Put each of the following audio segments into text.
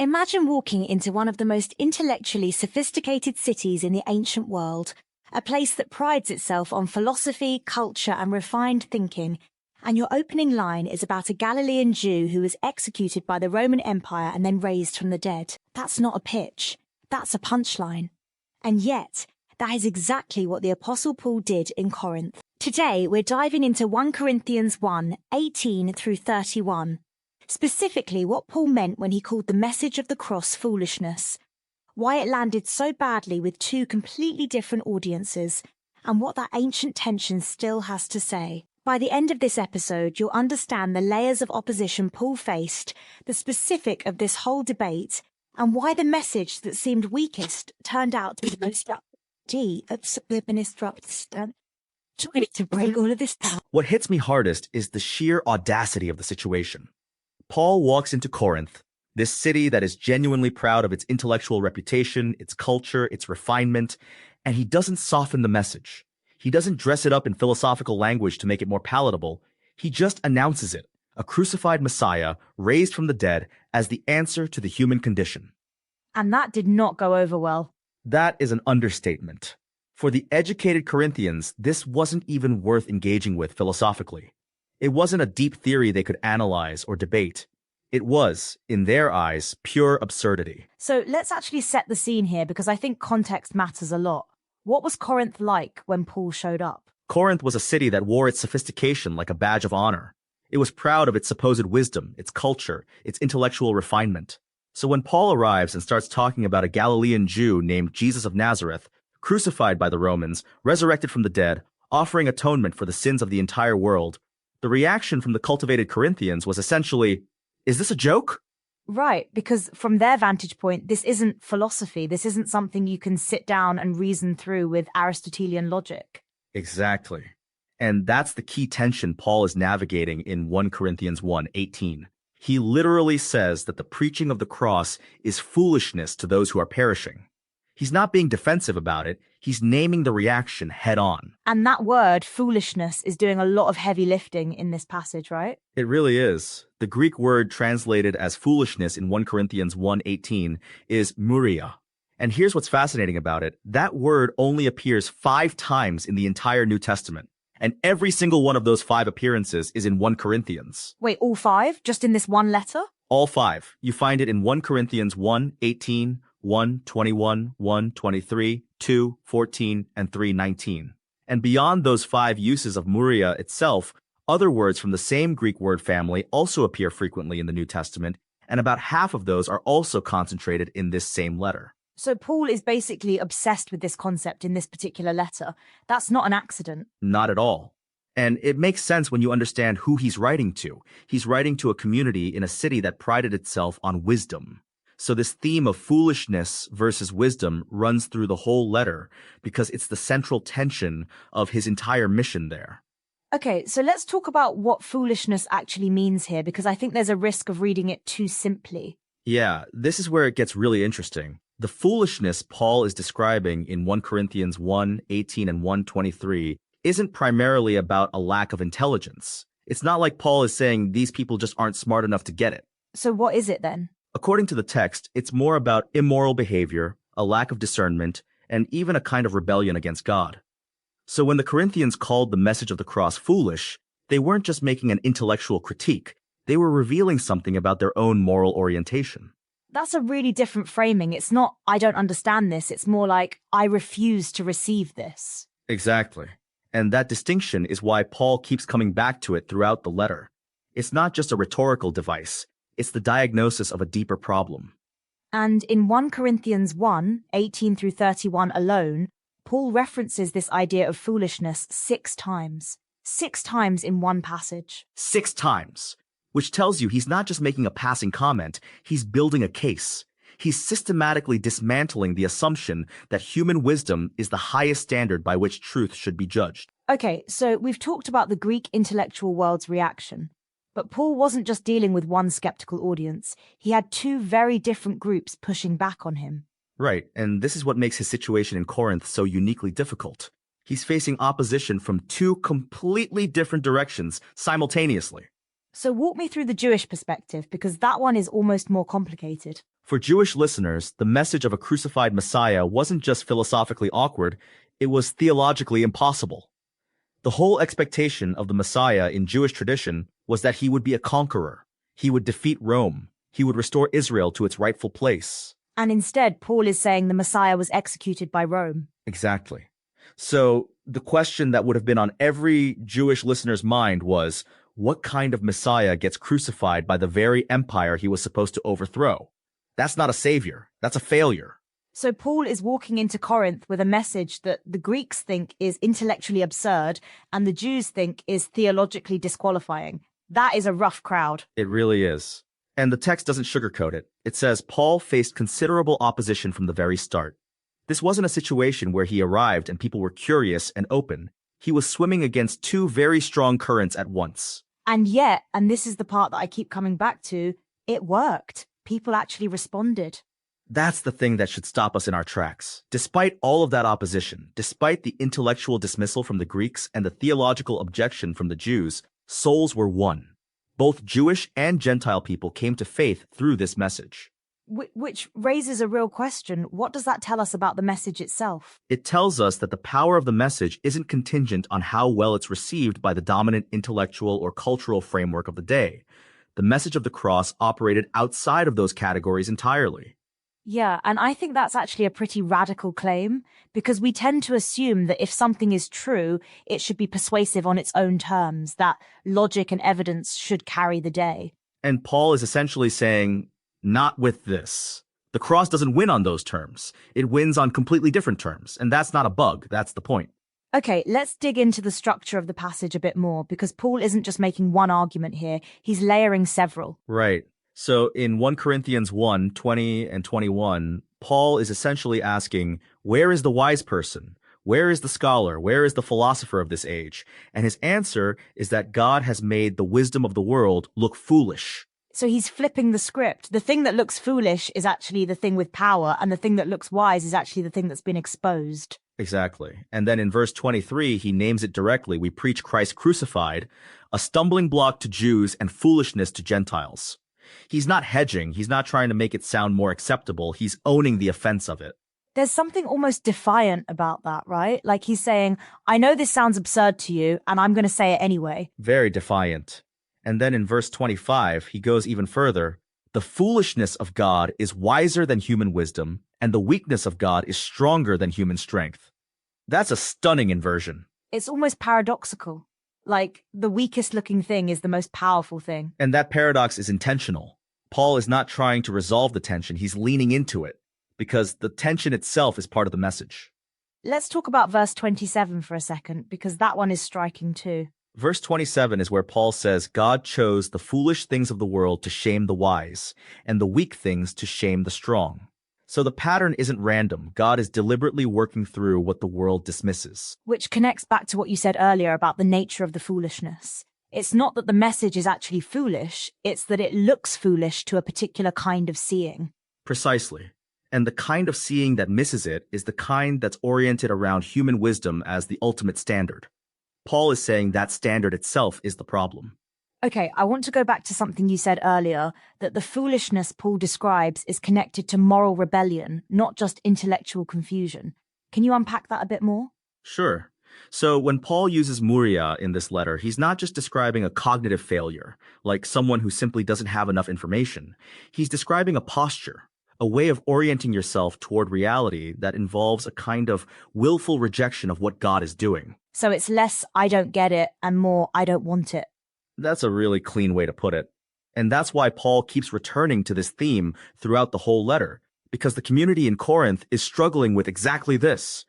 Imagine walking into one of the most intellectually sophisticated cities in the ancient world, a place that prides itself on philosophy, culture, and refined thinking, and your opening line is about a Galilean Jew who was executed by the Roman Empire and then raised from the dead. That's not a pitch. That's a punchline. And yet, that is exactly what the Apostle Paul did in Corinth. Today, we're diving into 1 Corinthians 1, 18 through 31. Specifically, what Paul meant when he called the message of the cross foolishness, why it landed so badly with two completely different audiences, and what that ancient tension still has to say. By the end of this episode, you'll understand the layers of opposition Paul faced, the specific of this whole debate, and why the message that seemed weakest turned out to be the most trying to break all of this down. What hits me hardest is the sheer audacity of the situation. Paul walks into Corinth, this city that is genuinely proud of its intellectual reputation, its culture, its refinement, and he doesn't soften the message. He doesn't dress it up in philosophical language to make it more palatable. He just announces it, a crucified Messiah raised from the dead as the answer to the human condition. And that did not go over well. That is an understatement. For the educated Corinthians, this wasn't even worth engaging with philosophically. It wasn't a deep theory they could analyze or debate. It was, in their eyes, pure absurdity. So let's actually set the scene here because I think context matters a lot. What was Corinth like when Paul showed up? Corinth was a city that wore its sophistication like a badge of honor. It was proud of its supposed wisdom, its culture, its intellectual refinement. So when Paul arrives and starts talking about a Galilean Jew named Jesus of Nazareth, crucified by the Romans, resurrected from the dead, offering atonement for the sins of the entire world, the reaction from the cultivated Corinthians was essentially, is this a joke? Right, because from their vantage point, this isn't philosophy. This isn't something you can sit down and reason through with Aristotelian logic. Exactly. And that's the key tension Paul is navigating in 1 Corinthians 1:18. He literally says that the preaching of the cross is foolishness to those who are perishing. He's not being defensive about it. He's naming the reaction head on. And that word, foolishness, is doing a lot of heavy lifting in this passage, right? It really is. The Greek word translated as foolishness in 1 Corinthians 1:18 is muria. And here's what's fascinating about it. That word only appears 5 times in the entire New Testament. And every single one of those 5 appearances is in 1 Corinthians. Wait, all 5? Just in this one letter? All 5. You find it in 1 Corinthians 1:18, 1:21, 1:23, 2:14, and 3:19. And beyond those 5 uses of muria itself, other words from the same Greek word family also appear frequently in the New Testament, and about half of those are also concentrated in this same letter. So Paul is basically obsessed with this concept in this particular letter. That's not an accident. Not at all. And it makes sense when you understand who he's writing to. He's writing to a community in a city that prided itself on wisdom. So this theme of foolishness versus wisdom runs through the whole letter because it's the central tension of his entire mission there. Okay, so let's talk about what foolishness actually means here, because I think there's a risk of reading it too simply. Yeah, this is where it gets really interesting. The foolishness Paul is describing in 1 Corinthians 1:18 and 1:23 isn't primarily about a lack of intelligence. It's not like Paul is saying these people just aren't smart enough to get it. So what is it then? According to the text, it's more about immoral behavior, a lack of discernment, and even a kind of rebellion against God. So when the Corinthians called the message of the cross foolish, they weren't just making an intellectual critique. They were revealing something about their own moral orientation. That's a really different framing. It's not, I don't understand this. It's more like, I refuse to receive this. Exactly. And that distinction is why Paul keeps coming back to it throughout the letter. It's not just a rhetorical device. It's the diagnosis of a deeper problem. And in 1 Corinthians 1:18 through 31 alone, Paul references this idea of foolishness 6 times. 6 times in one passage. 6 times. Which tells you he's not just making a passing comment, he's building a case. He's systematically dismantling the assumption that human wisdom is the highest standard by which truth should be judged. Okay, so we've talked about the Greek intellectual world's reaction. But Paul wasn't just dealing with one skeptical audience. He had 2 very different groups pushing back on him. Right, and this is what makes his situation in Corinth so uniquely difficult. He's facing opposition from 2 completely different directions simultaneously. So walk me through the Jewish perspective, because that one is almost more complicated. For Jewish listeners, the message of a crucified Messiah wasn't just philosophically awkward, it was theologically impossible. The whole expectation of the Messiah in Jewish tradition was that he would be a conqueror. He would defeat Rome. He would restore Israel to its rightful place. And instead, Paul is saying the Messiah was executed by Rome. Exactly. So the question that would have been on every Jewish listener's mind was, what kind of Messiah gets crucified by the very empire he was supposed to overthrow? That's not a savior. That's a failure. So Paul is walking into Corinth with a message that the Greeks think is intellectually absurd and the Jews think is theologically disqualifying. That is a rough crowd. It really is. And the text doesn't sugarcoat it. It says Paul faced considerable opposition from the very start. This wasn't a situation where he arrived and people were curious and open. He was swimming against two very strong currents at once. And yet, and this is the part that I keep coming back to, it worked. People actually responded. That's the thing that should stop us in our tracks. Despite all of that opposition, despite the intellectual dismissal from the Greeks and the theological objection from the Jews, souls were won. Both Jewish and Gentile people came to faith through this message. Which raises a real question. What does that tell us about the message itself? It tells us that the power of the message isn't contingent on how well it's received by the dominant intellectual or cultural framework of the day. The message of the cross operated outside of those categories entirely. Yeah, and I think that's actually a pretty radical claim, because we tend to assume that if something is true, it should be persuasive on its own terms, that logic and evidence should carry the day. And Paul is essentially saying, not with this. The cross doesn't win on those terms. It wins on completely different terms, and that's not a bug. That's the point. Okay, let's dig into the structure of the passage a bit more, because Paul isn't just making one argument here, he's layering several. Right. So in 1 Corinthians 1, 20 and 21, Paul is essentially asking, where is the wise person? Where is the scholar? Where is the philosopher of this age? And his answer is that God has made the wisdom of the world look foolish. So he's flipping the script. The thing that looks foolish is actually the thing with power, and the thing that looks wise is actually the thing that's been exposed. Exactly. And then in verse 23, he names it directly. We preach Christ crucified, a stumbling block to Jews and foolishness to Gentiles. He's not hedging. He's not trying to make it sound more acceptable. He's owning the offense of it. There's something almost defiant about that, right? Like he's saying, I know this sounds absurd to you, and I'm going to say it anyway. Very defiant. And then in verse 25, he goes even further. The foolishness of God is wiser than human wisdom, and the weakness of God is stronger than human strength. That's a stunning inversion. It's almost paradoxical. Like, the weakest looking thing is the most powerful thing. And that paradox is intentional. Paul is not trying to resolve the tension. He's leaning into it, because the tension itself is part of the message. Let's talk about verse 27 for a second, because that one is striking too. Verse 27 is where Paul says, God chose the foolish things of the world to shame the wise, and the weak things to shame the strong. So the pattern isn't random. God is deliberately working through what the world dismisses. Which connects back to what you said earlier about the nature of the foolishness. It's not that the message is actually foolish, it's that it looks foolish to a particular kind of seeing. Precisely. And the kind of seeing that misses it is the kind that's oriented around human wisdom as the ultimate standard. Paul is saying that standard itself is the problem. Okay, I want to go back to something you said earlier, that the foolishness Paul describes is connected to moral rebellion, not just intellectual confusion. Can you unpack that a bit more? Sure. So when Paul uses muria in this letter, he's not just describing a cognitive failure, like someone who simply doesn't have enough information. He's describing a posture, a way of orienting yourself toward reality that involves a kind of willful rejection of what God is doing. So it's less I don't get it and more I don't want it. That's a really clean way to put it. And that's why Paul keeps returning to this theme throughout the whole letter, because the community in Corinth is struggling with exactly this.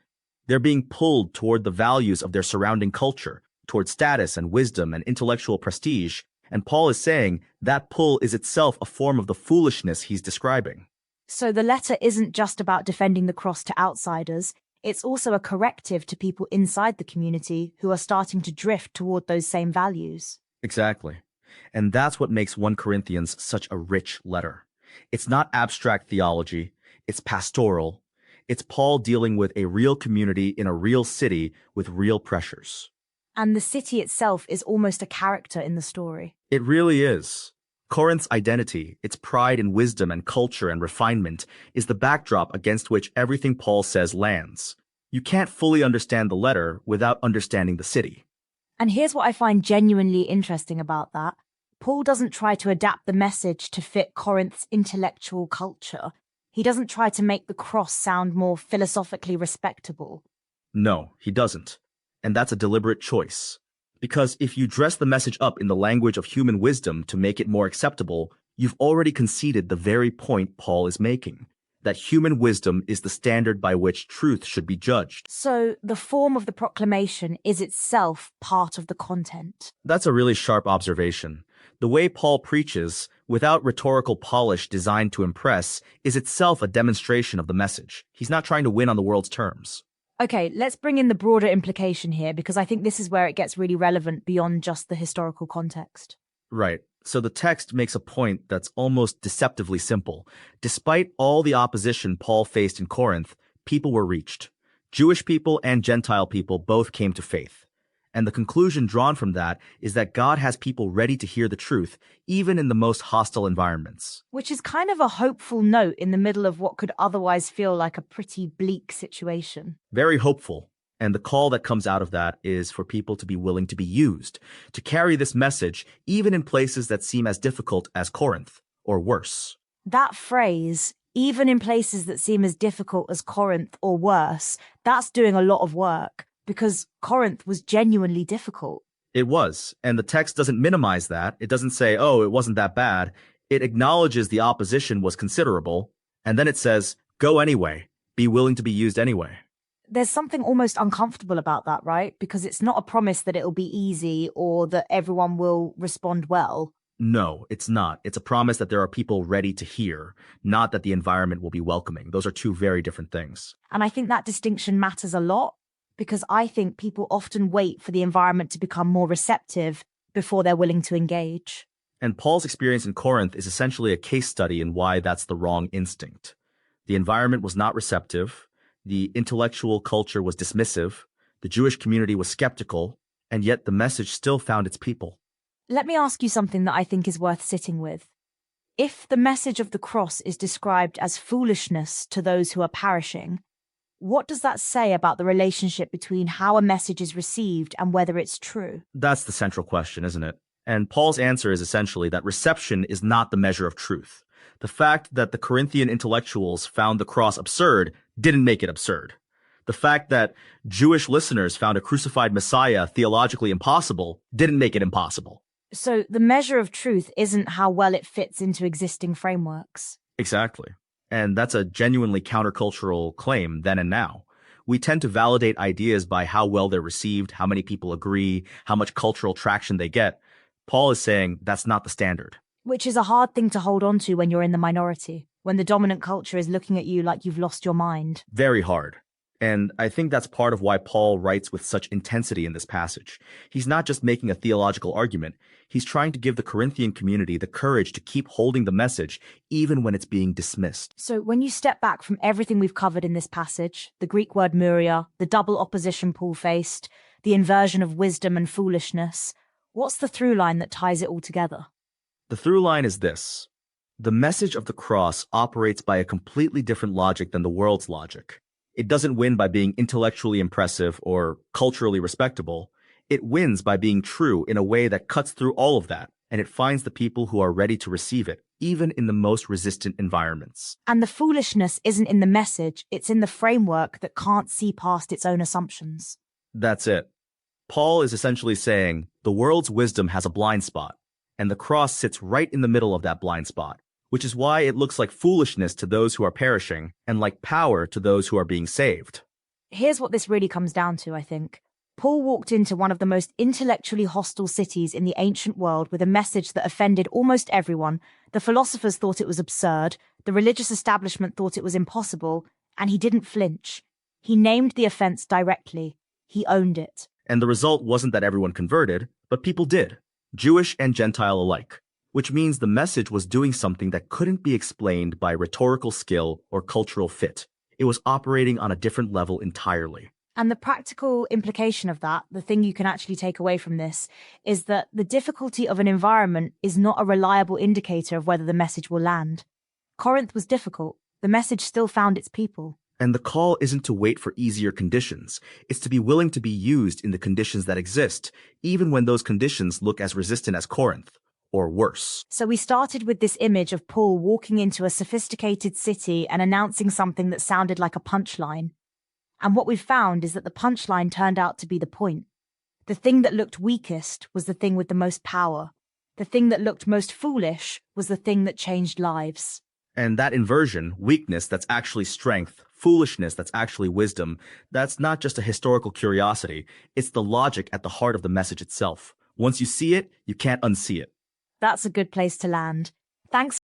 They're being pulled toward the values of their surrounding culture, toward status and wisdom and intellectual prestige, and Paul is saying that pull is itself a form of the foolishness he's describing. So the letter isn't just about defending the cross to outsiders, it's also a corrective to people inside the community who are starting to drift toward those same values. Exactly. And that's what makes 1 Corinthians such a rich letter. It's not abstract theology, it's pastoral. It's Paul dealing with a real community in a real city with real pressures. And the city itself is almost a character in the story. It really is. Corinth's identity, its pride in wisdom and culture and refinement, is the backdrop against which everything Paul says lands. You can't fully understand the letter without understanding the city. And here's what I find genuinely interesting about that. Paul doesn't try to adapt the message to fit Corinth's intellectual culture. He doesn't try to make the cross sound more philosophically respectable. No, he doesn't. And that's a deliberate choice. Because if you dress the message up in the language of human wisdom to make it more acceptable, you've already conceded the very point Paul is making, that human wisdom is the standard by which truth should be judged. So the form of the proclamation is itself part of the content. That's a really sharp observation. The way Paul preaches, without rhetorical polish designed to impress, is itself a demonstration of the message. He's not trying to win on the world's terms. Okay, let's bring in the broader implication here, because I think this is where it gets really relevant beyond just the historical context. Right. So the text makes a point that's almost deceptively simple. Despite all the opposition Paul faced in Corinth, people were reached. Jewish people and Gentile people both came to faith. And the conclusion drawn from that is that God has people ready to hear the truth, even in the most hostile environments. Which is kind of a hopeful note in the middle of what could otherwise feel like a pretty bleak situation. Very hopeful. And the call that comes out of that is for people to be willing to be used, to carry this message even in places that seem as difficult as Corinth, or worse. That phrase, even in places that seem as difficult as Corinth or worse, that's doing a lot of work. Because Corinth was genuinely difficult. It was, and the text doesn't minimize that. It doesn't say, oh, it wasn't that bad. It acknowledges the opposition was considerable, and then it says, go anyway. Be willing to be used anyway. There's something almost uncomfortable about that, right? Because it's not a promise that it'll be easy or that everyone will respond well. No, it's not. It's a promise that there are people ready to hear, not that the environment will be welcoming. Those are two very different things. And I think that distinction matters a lot. Because I think people often wait for the environment to become more receptive before they're willing to engage. And Paul's experience in Corinth is essentially a case study in why that's the wrong instinct. The environment was not receptive, the intellectual culture was dismissive, the Jewish community was skeptical, and yet the message still found its people. Let me ask you something that I think is worth sitting with. If the message of the cross is described as foolishness to those who are perishing, what does that say about the relationship between how a message is received and whether it's true? That's the central question, isn't it? And Paul's answer is essentially that reception is not the measure of truth. The fact that the Corinthian intellectuals found the cross absurd didn't make it absurd. The fact that Jewish listeners found a crucified Messiah theologically impossible didn't make it impossible. So the measure of truth isn't how well it fits into existing frameworks. Exactly. And that's a genuinely countercultural claim then and now. We tend to validate ideas by how well they're received, how many people agree, how much cultural traction they get. Paul is saying that's not the standard. Which is a hard thing to hold on to when you're in the minority, when the dominant culture is looking at you like you've lost your mind. Very hard. And I think that's part of why Paul writes with such intensity in this passage. He's not just making a theological argument. He's trying to give the Corinthian community the courage to keep holding the message, even when it's being dismissed. So when you step back from everything we've covered in this passage, the Greek word muria, the double opposition Paul faced, the inversion of wisdom and foolishness, what's the through line that ties it all together? The through line is this. The message of the cross operates by a completely different logic than the world's logic. It doesn't win by being intellectually impressive or culturally respectable. It wins by being true in a way that cuts through all of that, and it finds the people who are ready to receive it, even in the most resistant environments. And the foolishness isn't in the message, it's in the framework that can't see past its own assumptions. That's it. Paul is essentially saying the world's wisdom has a blind spot, and the cross sits right in the middle of that blind spot, which is why it looks like foolishness to those who are perishing and like power to those who are being saved. Here's what this really comes down to, I think. Paul walked into one of the most intellectually hostile cities in the ancient world with a message that offended almost everyone. The philosophers thought it was absurd, the religious establishment thought it was impossible, and he didn't flinch. He named the offense directly. He owned it. And the result wasn't that everyone converted, but people did, Jewish and Gentile alike. Which means the message was doing something that couldn't be explained by rhetorical skill or cultural fit. It was operating on a different level entirely. And the practical implication of that, the thing you can actually take away from this, is that the difficulty of an environment is not a reliable indicator of whether the message will land. Corinth was difficult. The message still found its people. And the call isn't to wait for easier conditions. It's to be willing to be used in the conditions that exist, even when those conditions look as resistant as Corinth, or worse. So we started with this image of Paul walking into a sophisticated city and announcing something that sounded like a punchline. And what we've found is that the punchline turned out to be the point. The thing that looked weakest was the thing with the most power. The thing that looked most foolish was the thing that changed lives. And that inversion, weakness that's actually strength, foolishness that's actually wisdom, that's not just a historical curiosity, it's the logic at the heart of the message itself. Once you see it, you can't unsee it. That's a good place to land. Thanks